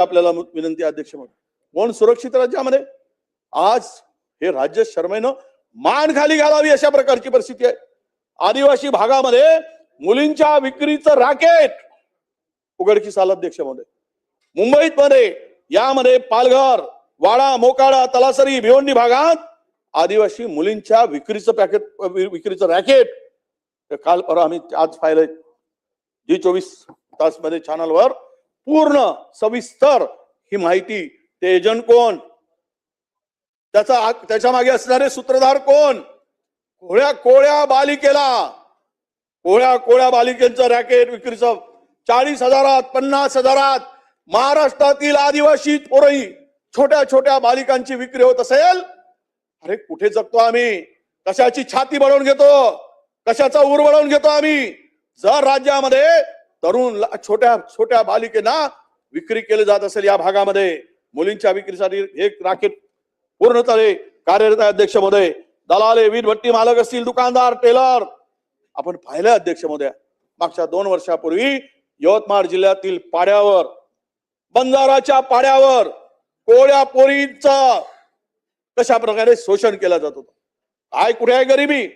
आपल्याला विनंती अध्यक्ष म्हणून कोण सुरक्षित राज्यामध्ये आज हे राज्य शर्मेनं मान खाली घालावी अशा प्रकारची परिस्थिती आहे। आदिवासी भागामध्ये मुलींच्या विक्रीचं रॅकेट उघडकीस आलं अध्यक्ष महोदय। मुंबईत मध्ये यामध्ये पालघर, वाडा, मोकाडा, तलासरी, भिवंडी भागात आदिवासी मुलींच्या विक्रीचं रॅकेट काल परवा आम्ही आज पाहिलंय G24 तास मध्ये चॅनलवर पूर्ण सविस्तर ही माहिती। ते एजंट कोण, त्याच्या मागे असणारे सूत्रधार कोण, कोळ्या बालिकेचं रॅकेट विक्रीचं 40,000 50,000 महाराष्ट्रातील आदिवासी पोरही छोट्या छोट्या बालिकांची विक्री होत असेल। अरे कुठे जगतो आम्ही? कशाची छाती बळवून घेतो, कशाचा ऊर बळवून घेतो आम्ही? जर राज्यामध्ये तरुण छोट्या छोट्या बालिकेना विक्री केली जात असेल या भागामध्ये मुलींच्या विक्रीसाठी एक राकेट पूर्णतः कार्यरत आहे अध्यक्ष महोदय। दलाले, वीट भट्टी मालक असतील, दुकानदार, टेलर आपण पाहिलं अध्यक्ष महोदय। मागच्या 2 वर्षापूर्वी यवतमाळ जिल्ह्यातील पाड्यावर, बंजाराच्या पाड्यावर कोळ्या पोरींचं कशा प्रकारे शोषण केलं जात होतं। काय कुठे आहे गरिबी,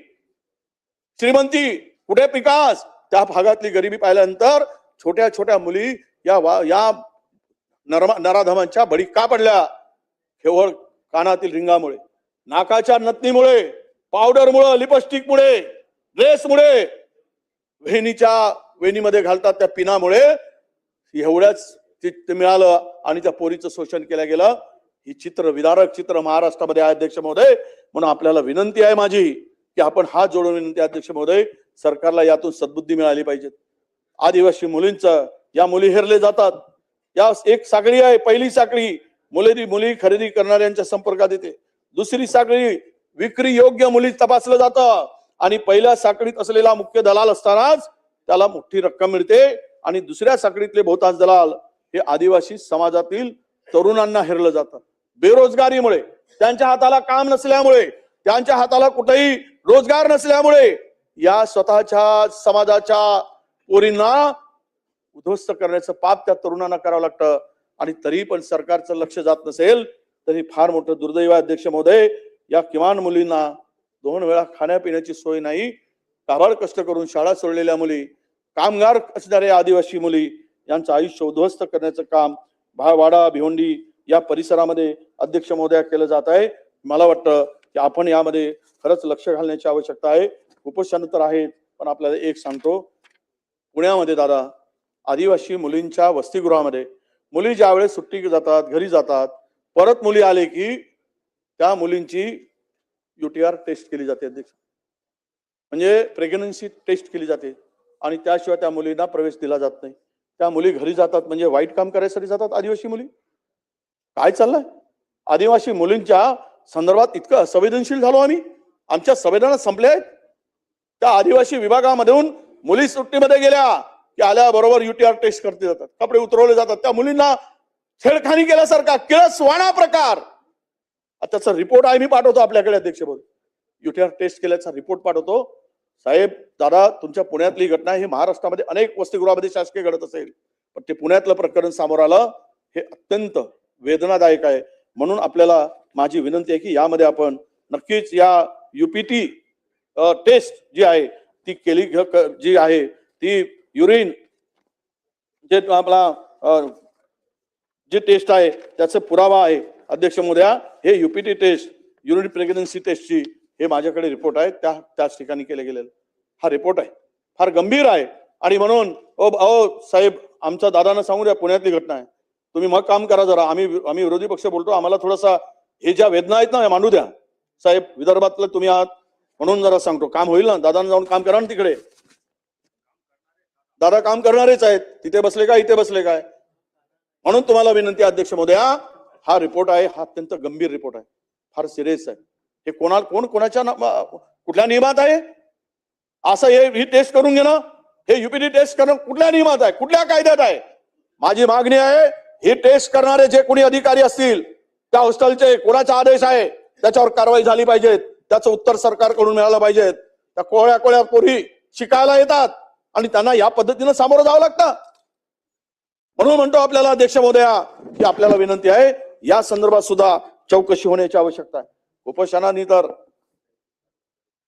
श्रीमंती, कुठे विकास? त्या भागातली गरिबी पाहिल्यानंतर छोट्या छोट्या मुली या नराधमांच्या बळी का पडल्या? केवळ कानातील रिंगामुळे, नाकाच्या नथनीमुळे, पावडरमुळे, लिपस्टिकमुळे, ड्रेसमुळे, वेणीमध्ये घालतात त्या पिनामुळे एवढ्याच ते मिळालं आणि त्या पोरीचं शोषण केलं गेलं। ही विदारक चित्र महाराष्ट्रामध्ये आहे अध्यक्ष महोदय। म्हणून आपल्याला विनंती आहे माझी की आपण हात जोडून विनंती अध्यक्ष महोदय, सरकारला यातून सद्बुद्धी मिळाली पाहिजे। आदिवासी मुलींचं या मुली हेरले जातात। या एक साखळी आहे, पहिली साखळी मुली खरेदी करणाऱ्यांच्या संपर्कात येते, दुसरी साखळी विक्री योग्य मुली तपासलं जातं आणि पहिल्या साखळीत असलेला मुख्य दलाल असतानाच त्याला मोठी रक्कम मिळते आणि दुसऱ्या साखळीतले बहुतांश दलाल हे आदिवासी समाजातील तरुणांना हेरलं जातं। बेरोजगारीमुळे, त्यांच्या हाताला काम नसल्यामुळे, त्यांच्या हाताला कुठेही रोजगार नसल्यामुळे या स्वतःच्या समाजाच्या पोरींना उद्ध्वस्त करण्याचं पाप त्या तरुणांना करावं लागतं आणि तरी पण सरकारचं लक्ष जात नसेल तरी फार मोठं दुर्दैव आहे अध्यक्ष महोदय। या किमान मुलींना 2 वेळा खाण्यापिण्याची सोय नाही, काबाड कष्ट करून शाळा सोडलेल्या मुली, कामगार असणाऱ्या आदिवासी मुली यांचं आयुष्य उद्ध्वस्त करण्याचं काम वाडा, भिवंडी या परिसरामध्ये अध्यक्ष महोदय केलं जात आहे। मला वाटतं की आपण यामध्ये खरंच लक्ष घालण्याची आवश्यकता आहे। उपोषण तर आहेत, पण आपल्याला एक सांगतो, पुण्यामध्ये दादा आदिवासी मुलींच्या वसतिगृहामध्ये मुली ज्यावेळेस सुट्टी जातात, घरी जातात, परत मुली आले की त्या मुलींची UTR टेस्ट केली जाते अध्यक्ष, म्हणजे प्रेग्नन्सी टेस्ट केली जाते आणि त्याशिवाय त्या मुलींना प्रवेश दिला जात नाही। त्या मुली घरी जातात म्हणजे वाईट काम करायसाठी जातात आदिवासी मुली। काय चाललंय? आदिवासी मुलींच्या संदर्भात इतकं असंवेदनशील झालो आम्ही, आमच्या संवेदना संपल्या आहेत। त्या आदिवासी विभागामधून मुली सुट्टीमध्ये गेल्या की आल्याबरोबर UTR टेस्ट करते जातात, कपडे उतरवले जातात, त्या मुलींना छेडखानी केल्यासारखा किळसवाणा प्रकार। त्याचा रिपोर्ट आहे, मी पाठवतो आपल्याकडे अध्यक्ष महोदय। UTR टेस्ट केल्याचा रिपोर्ट पाठवतो साहेब। दादा तुमच्या पुण्यातली घटना ही महाराष्ट्रामध्ये अनेक वसतिगृहामध्ये शासकीय घडत असेल, पण ते पुण्यातलं प्रकरण समोर आलं हे अत्यंत वेदनादायक आहे। म्हणून आपल्याला माझी विनंती आहे की यामध्ये आपण नक्कीच या UPT टेस्ट जी आहे ती केली, जी आहे ती युरिन जे आपला जी टेस्ट आहे त्याचा पुरावा आहे अध्यक्ष महोदया। हे UPT टेस्ट, युरिन प्रेग्नन्सी टेस्टची हे माझ्याकडे रिपोर्ट आहे, त्याच ठिकाणी केले गेलेला हा रिपोर्ट आहे, फार गंभीर आहे। आणि म्हणून साहेब आमच्या दादांना सांगू द्या, पुण्यातली घटना आहे, तुम्ही मग काम करा जरा। आम्ही विरोधी पक्ष बोलतो, आम्हाला थोडासा हे ज्या वेदना आहेत ना मांडू द्या साहेब। विदर्भातलं तुम्ही आहात म्हणून जरा सांगतो, काम होईल ना? दादांना जाऊन काम करा ना तिकडे, दादा काम करणारेच आहेत, तिथे बसले काय इथे बसले काय? म्हणून तुम्हाला विनंती अध्यक्ष महोदया, हा रिपोर्ट आहे, हा अत्यंत गंभीर रिपोर्ट आहे, फार सिरियस आहे। हे कोणाच्या कुठल्या नियमात आहे असं ही टेस्ट करून घेणं? हे UPT टेस्ट करणं कुठल्या नियमात आहे, कुठल्या कायद्यात आहे? माझी मागणी आहे ही टेस्ट करणारे जे कोणी अधिकारी असतील त्या हॉस्टेलचे, कोणाचा आदेश आहे त्याच्यावर कारवाई झाली पाहिजे, त्याचं उत्तर सरकारकडून मिळालं पाहिजे। त्या कोळ्या पोरी शिकायला येतात आणि त्यांना या पद्धतीने सामोरं जावं लागतं। म्हणून म्हणतो आपल्याला अध्यक्ष महोदया की आपल्याला विनंती आहे या संदर्भात सुद्धा चौकशी होण्याची आवश्यकता आहे उपोषणाने तर.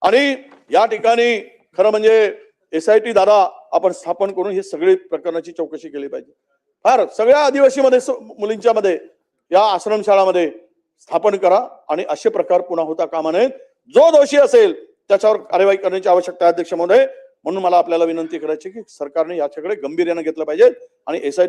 आणि या ठिकाणी खरं म्हणजे SIT द्वारा आपण स्थापन करून ही सगळी प्रकरणाची चौकशी केली पाहिजे. फार सगळ्या आदिवासी मध्ये मुलींच्या मध्ये या आश्रमशाळामध्ये स्थापन करा आणि असे प्रकार पुन्हा होता कामा नयेत. जो दोषी असेल त्याच्यावर कार्यवाही करण्याची आवश्यकता आहे अध्यक्ष महोदय. म्हणून मला आपल्याला विनंती करायची की सरकारने याच्याकडे गंभीर्याने घेतलं पाहिजे आणि SIT